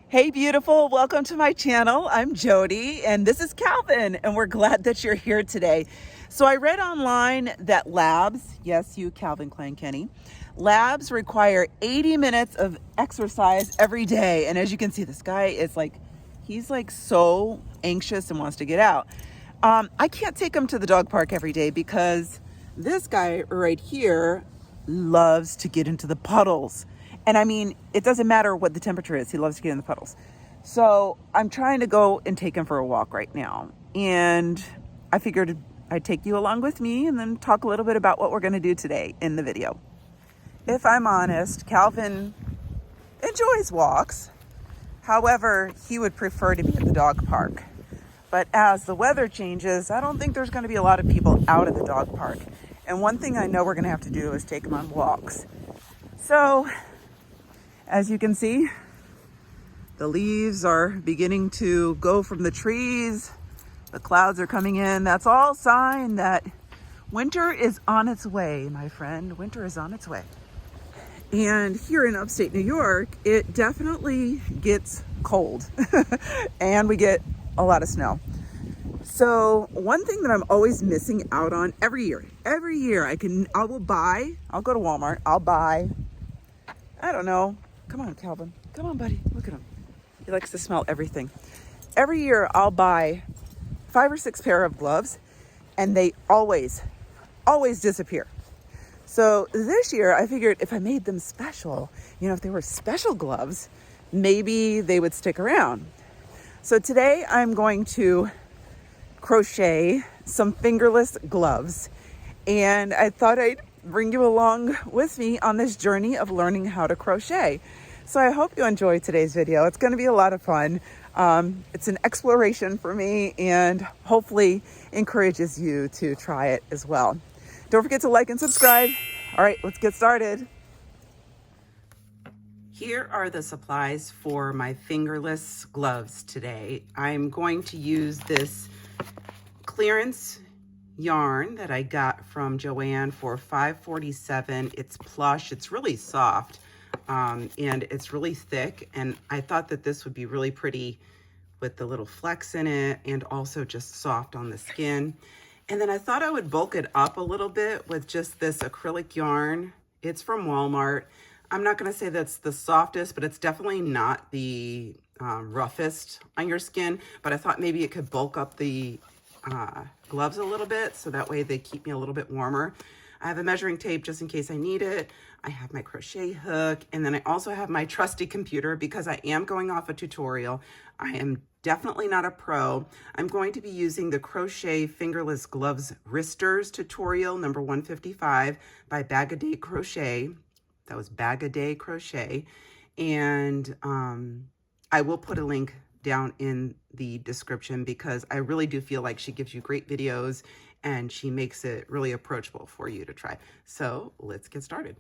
Hey beautiful, welcome to my channel. I'm Jody and this is Calvin and we're glad that you're here today. So I read online that labs, yes you Calvin Klein Kenny, labs require 80 minutes of exercise every day. And as you can see, this guy is he's so anxious and wants to get out. I can't take him to the dog park every day because this guy right here loves to get into the puddles. And I mean, it doesn't matter what the temperature is. He loves to get in the puddles. So I'm trying to go and take him for a walk right now. And I figured I'd take you along with me and then talk a little bit about what we're going to do today in the video. If I'm honest, Calvin enjoys walks. However, he would prefer to be at the dog park. But as the weather changes, I don't think there's going to be a lot of people out at the dog park. And one thing I know we're going to have to do is take him on walks. So as you can see, the leaves are beginning to go from the trees. The clouds are coming in. That's all sign that winter is on its way, my friend. Winter is on its way. And here in upstate New York, it definitely gets cold and we get a lot of snow. So one thing that I'm always missing out on every year I'll go to Walmart, I'll buy, I don't know. Come on, Calvin. Come on, buddy. Look at him. He likes to smell everything. Every year I'll buy 5 or 6 pair of gloves and they always disappear. So this year I figured if I made them special, if they were special gloves, maybe they would stick around. So today I'm going to crochet some fingerless gloves and I thought I'd bring you along with me on this journey of learning how to crochet. So I hope you enjoy today's video. It's going to be a lot of fun. It's an exploration for me and hopefully encourages you to try it as well. Don't forget to like and subscribe. All right, let's get started. Here are the supplies for my fingerless gloves today. I'm going to use this clearance yarn that I got from Joann for $5.47. It's plush, it's really soft, and it's really thick. And I thought that this would be really pretty with the little flecks in it and also just soft on the skin. And then I thought I would bulk it up a little bit with just this acrylic yarn. It's from Walmart. I'm not gonna say that's the softest, but it's definitely not the roughest on your skin, but I thought maybe it could bulk up the gloves a little bit so that way they keep me a little bit warmer. I have a measuring tape just in case I need it. I have my crochet hook, and then I also have my trusty computer because I am going off a tutorial. I am definitely not a pro. I'm going to be using the Crochet Fingerless Gloves Wristers tutorial number 155 by Bag-O-Day Crochet. That was Bag-O-Day Crochet. And I will put a link down in the description because I really do feel like she gives you great videos and she makes it really approachable for you to try. So let's get started.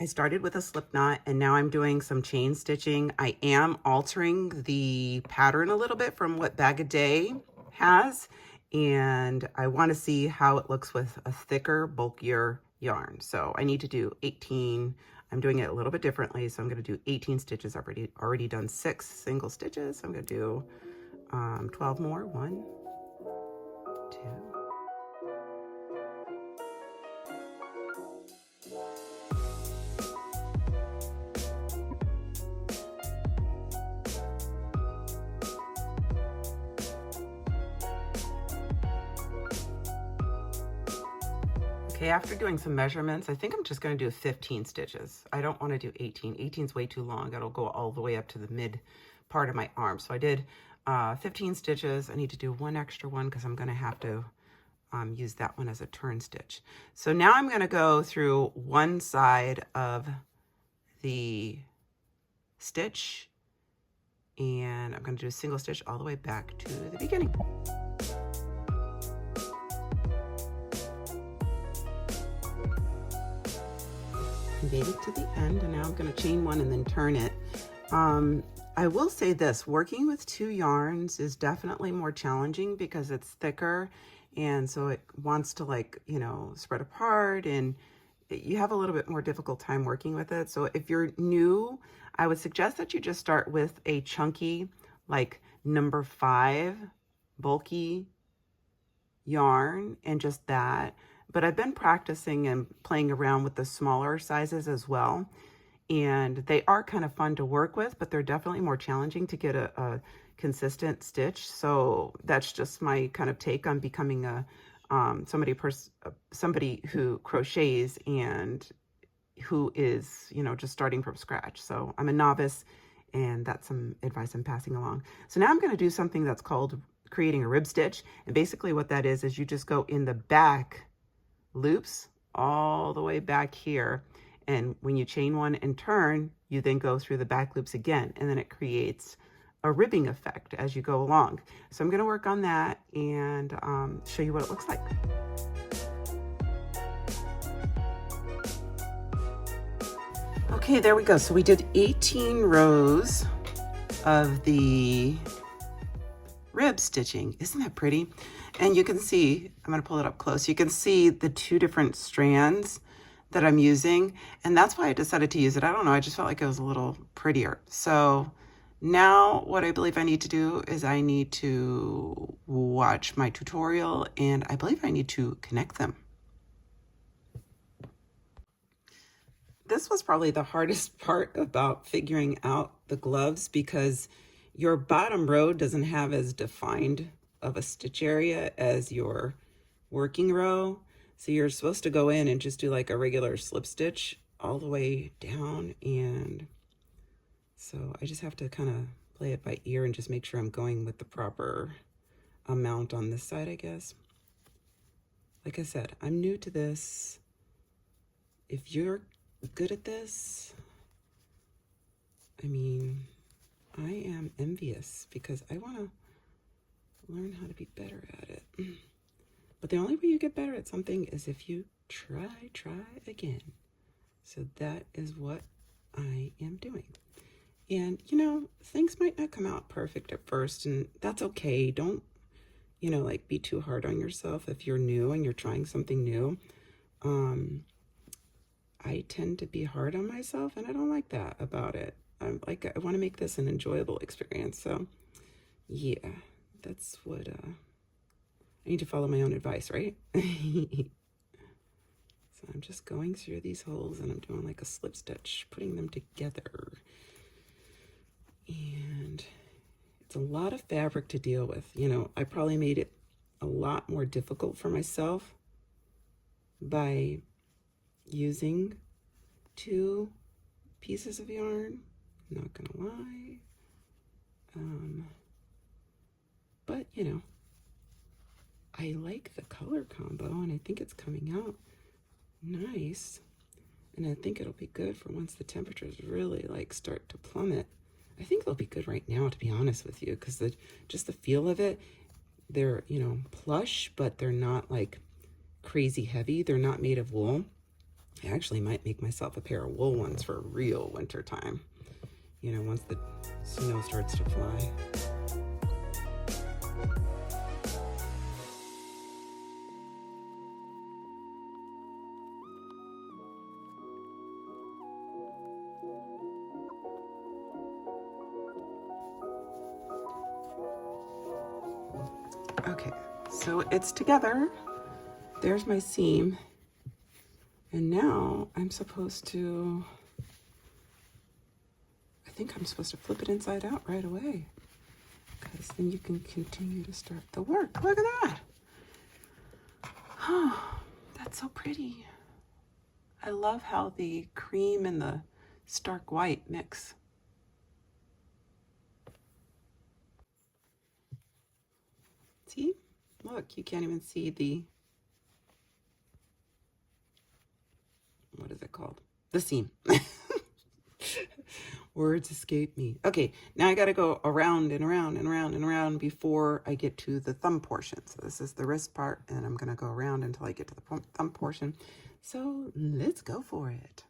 I started with a slip knot and now I'm doing some chain stitching. I am altering the pattern a little bit from what Bag-O-Day has, and I want to see how it looks with a thicker, bulkier yarn. So I need to do 18. I'm doing it a little bit differently. So I'm going to do 18 stitches. I've already done 6 single stitches. So I'm going to do 12 more. 1, 2. Okay, after doing some measurements, I think I'm just going to do 15 stitches. I don't want to do 18. 18 is way too long. It'll go all the way up to the mid part of my arm. So I did 15 stitches. I need to do 1 extra one because I'm going to have to use that one as a turn stitch. So now I'm going to go through one side of the stitch and I'm going to do a single stitch all the way back to the beginning. Made it to the end and now I'm going to chain 1 and then turn it. I will say this, working with 2 yarns is definitely more challenging because it's thicker and so it wants to spread apart and you have a little bit more difficult time working with it. So if you're new, I would suggest that you just start with a chunky, like number 5 bulky yarn and just that. But I've been practicing and playing around with the smaller sizes as well. And they are kind of fun to work with, but they're definitely more challenging to get a consistent stitch. So that's just my kind of take on becoming a somebody who crochets and who is, you know, just starting from scratch. So I'm a novice, and that's some advice I'm passing along. So now I'm going to do something that's called creating a rib stitch. And basically what that is you just go in the back loops all the way back here. And when you chain one and turn, you then go through the back loops again, and then it creates a ribbing effect as you go along. So I'm going to work on that and show you what it looks like. Okay, there we go. So we did 18 rows of the rib stitching. Isn't that pretty? And you can see, I'm going to pull it up close. You can see the 2 different strands that I'm using, and that's why I decided to use it. I don't know, I just felt like it was a little prettier. So now what I believe I need to do is I need to watch my tutorial, and I believe I need to connect them. This was probably the hardest part about figuring out the gloves, because your bottom row doesn't have as defined of a stitch area as your working row. So you're supposed to go in and just do like a regular slip stitch all the way down. And so I just have to kind of play it by ear and just make sure I'm going with the proper amount on this side, I guess. Like I said, I'm new to this. If you're good at this, I mean, I am envious because I want to learn how to be better at it. But the only way you get better at something is if you try again. So that is what I am doing. And, you know, things might not come out perfect at first, and that's okay. Don't, you know, like be too hard on yourself if you're new and you're trying something new. I tend to be hard on myself, and I don't like that about it. I want to make this an enjoyable experience. So yeah, that's what, I need to follow my own advice, right? So I'm just going through these holes and I'm doing like a slip stitch, putting them together. And it's a lot of fabric to deal with. You know, I probably made it a lot more difficult for myself by using 2 pieces of yarn. I'm not gonna lie. But, you know, I like the color combo, and I think it's coming out nice. And I think it'll be good for once the temperatures really like start to plummet. I think they'll be good right now, to be honest with you, because just the feel of it, they're, you know, plush, but they're not like crazy heavy. They're not made of wool. I actually might make myself a pair of wool ones for real winter time. You know, once the snow starts to fly. Okay, so it's together. There's my seam. And now I'm supposed to, I think I'm supposed to flip it inside out right away, because then you can continue to start the work. Look at that. Oh, that's so pretty. I love how the cream and the stark white mix. See? Look, you can't even see the, what is it called? The seam. Words escape me. Okay, now I got to go around and around and around and around before I get to the thumb portion. So this is the wrist part, and I'm going to go around until I get to the thumb portion. So let's go for it.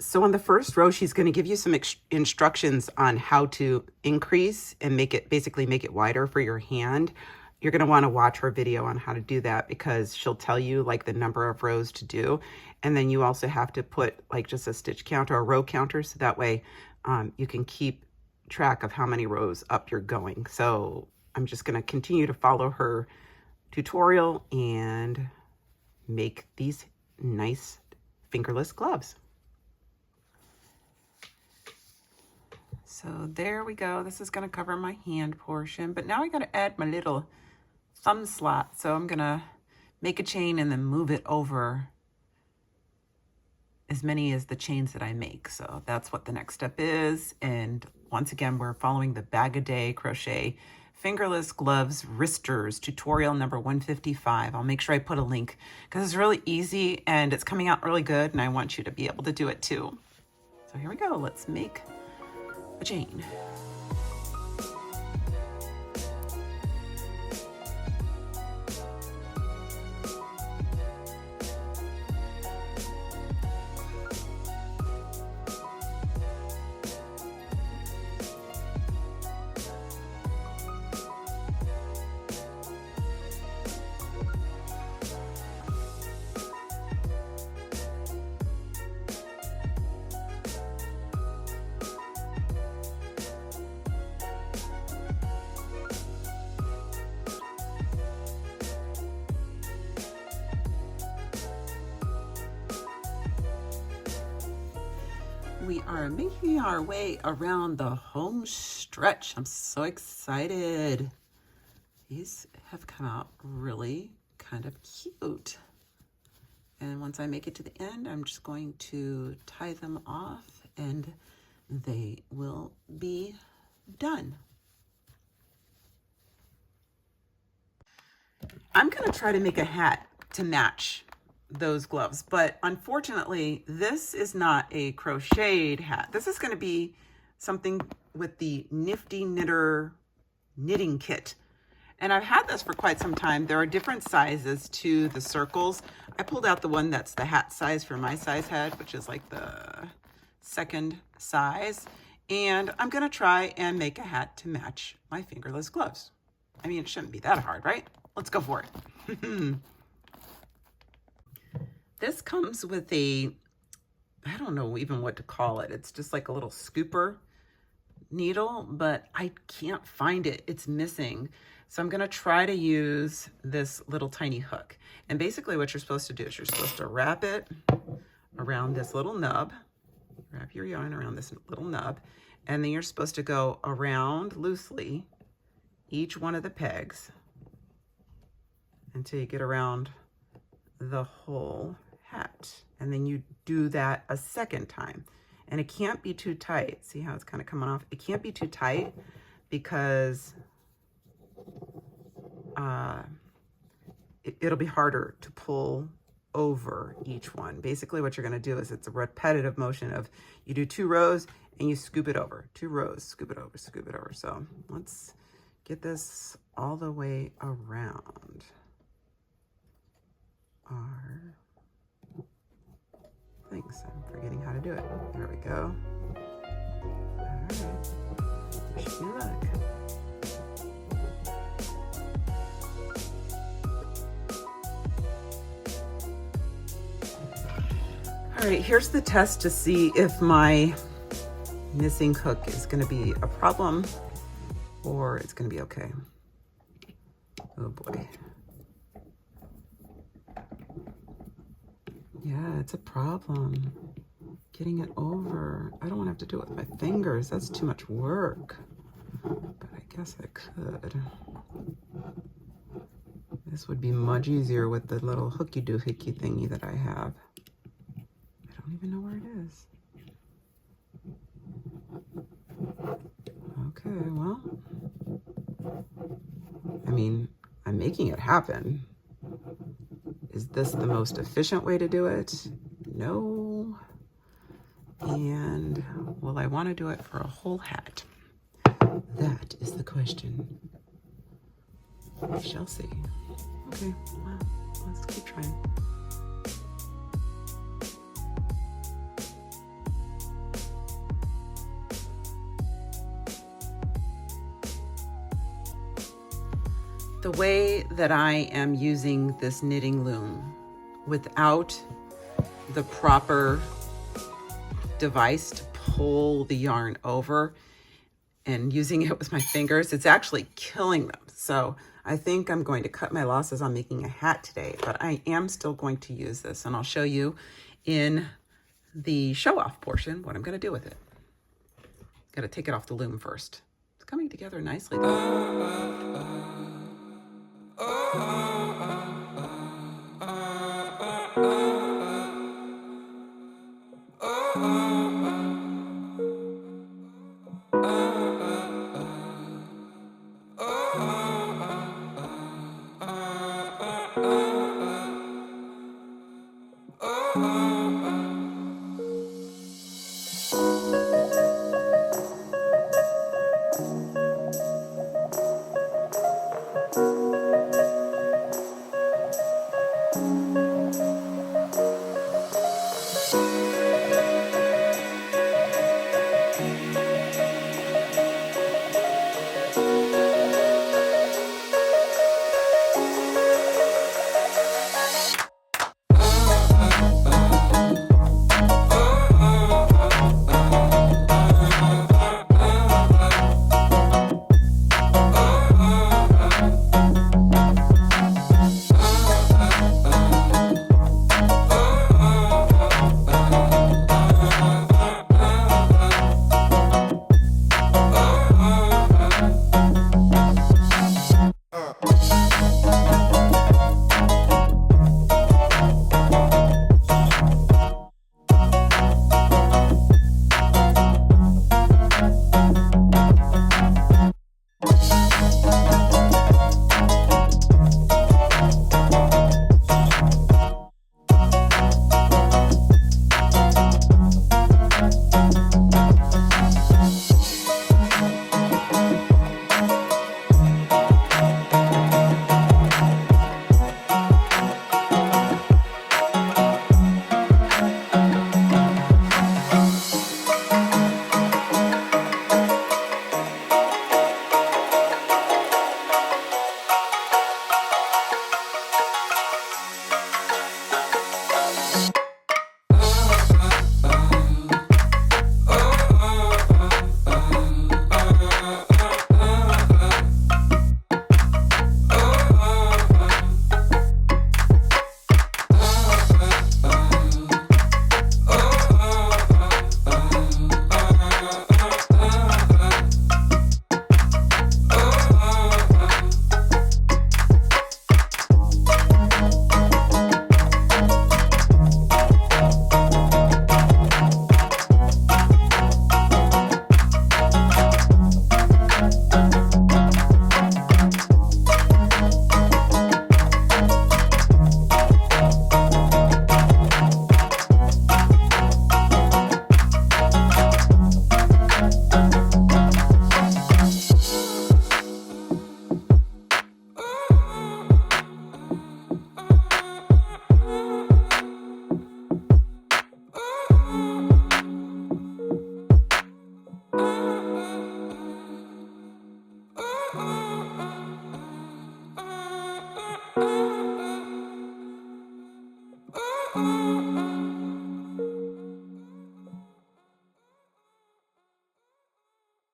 So on the first row, she's going to give you some instructions on how to increase and make it, basically make it wider for your hand. you're going to want to watch her video on how to do that, because she'll tell you like the number of rows to do. And then you also have to put like just a stitch counter or row counter, so that way you can keep track of how many rows up you're going. So I'm just going to continue to follow her tutorial and make these nice fingerless gloves. So there we go. This is going to cover my hand portion, but now I got to add my little thumb slot. So I'm going to make a chain and then move it over as many as the chains that I make. So that's what the next step is. And once again, we're following the Bag-O-Day Crochet Fingerless Gloves Wristers tutorial number 155. I'll make sure I put a link because it's really easy and it's coming out really good, and I want you to be able to do it too. So here we go. Let's make a chain. We are making our way around the home stretch. I'm so excited. These have come out really kind of cute. And once I make it to the end, I'm just going to tie them off and they will be done. I'm going to try to make a hat to match those gloves, but unfortunately this is not a crocheted hat. This is going to be something with the Nifty Knitter knitting kit, and I've had this for quite some time. There are different sizes to the circles. I pulled out the one that's the hat size for my size head, which is like the second size, and I'm going to try and make a hat to match my fingerless gloves. I mean, it shouldn't be that hard, right? Let's go for it. This comes with a, I don't know even what to call it. It's just like a little scooper needle, but I can't find it. It's missing. So I'm going to try to use this little tiny hook. And basically what you're supposed to do is you're supposed to wrap it around this little nub. Wrap your yarn around this little nub. And then you're supposed to go around loosely each one of the pegs until you get around the whole hat, and then you do that a second time, and it can't be too tight. See how it's kind of coming off? It can't be too tight because it'll be harder to pull over each one. Basically what you're going to do is it's a repetitive motion of you do 2 rows and you scoop it over, 2 rows, scoop it over, scoop it over. So let's get this all the way around our things. I'm forgetting how to do it. There we go. All right. Wish me luck. All right, here's the test to see if my missing hook is going to be a problem or it's going to be okay. Oh boy. Yeah, it's a problem getting it over. I don't want to have to do it with my fingers. That's too much work. But I guess I could. This would be much easier with the little hooky doohickey thingy that I have. I don't even know where it is. Okay, well, I mean, I'm making it happen. Is this the most efficient way to do it? No. And will I want to do it for a whole hat? That is the question. We shall see. Okay, well, let's keep trying. The way that I am using this knitting loom without the proper device to pull the yarn over and using it with my fingers, it's actually killing them. So I think I'm going to cut my losses on making a hat today, but I am still going to use this, and I'll show you in the show off portion what I'm going to do with it. Got to take it off the loom first. It's coming together nicely though.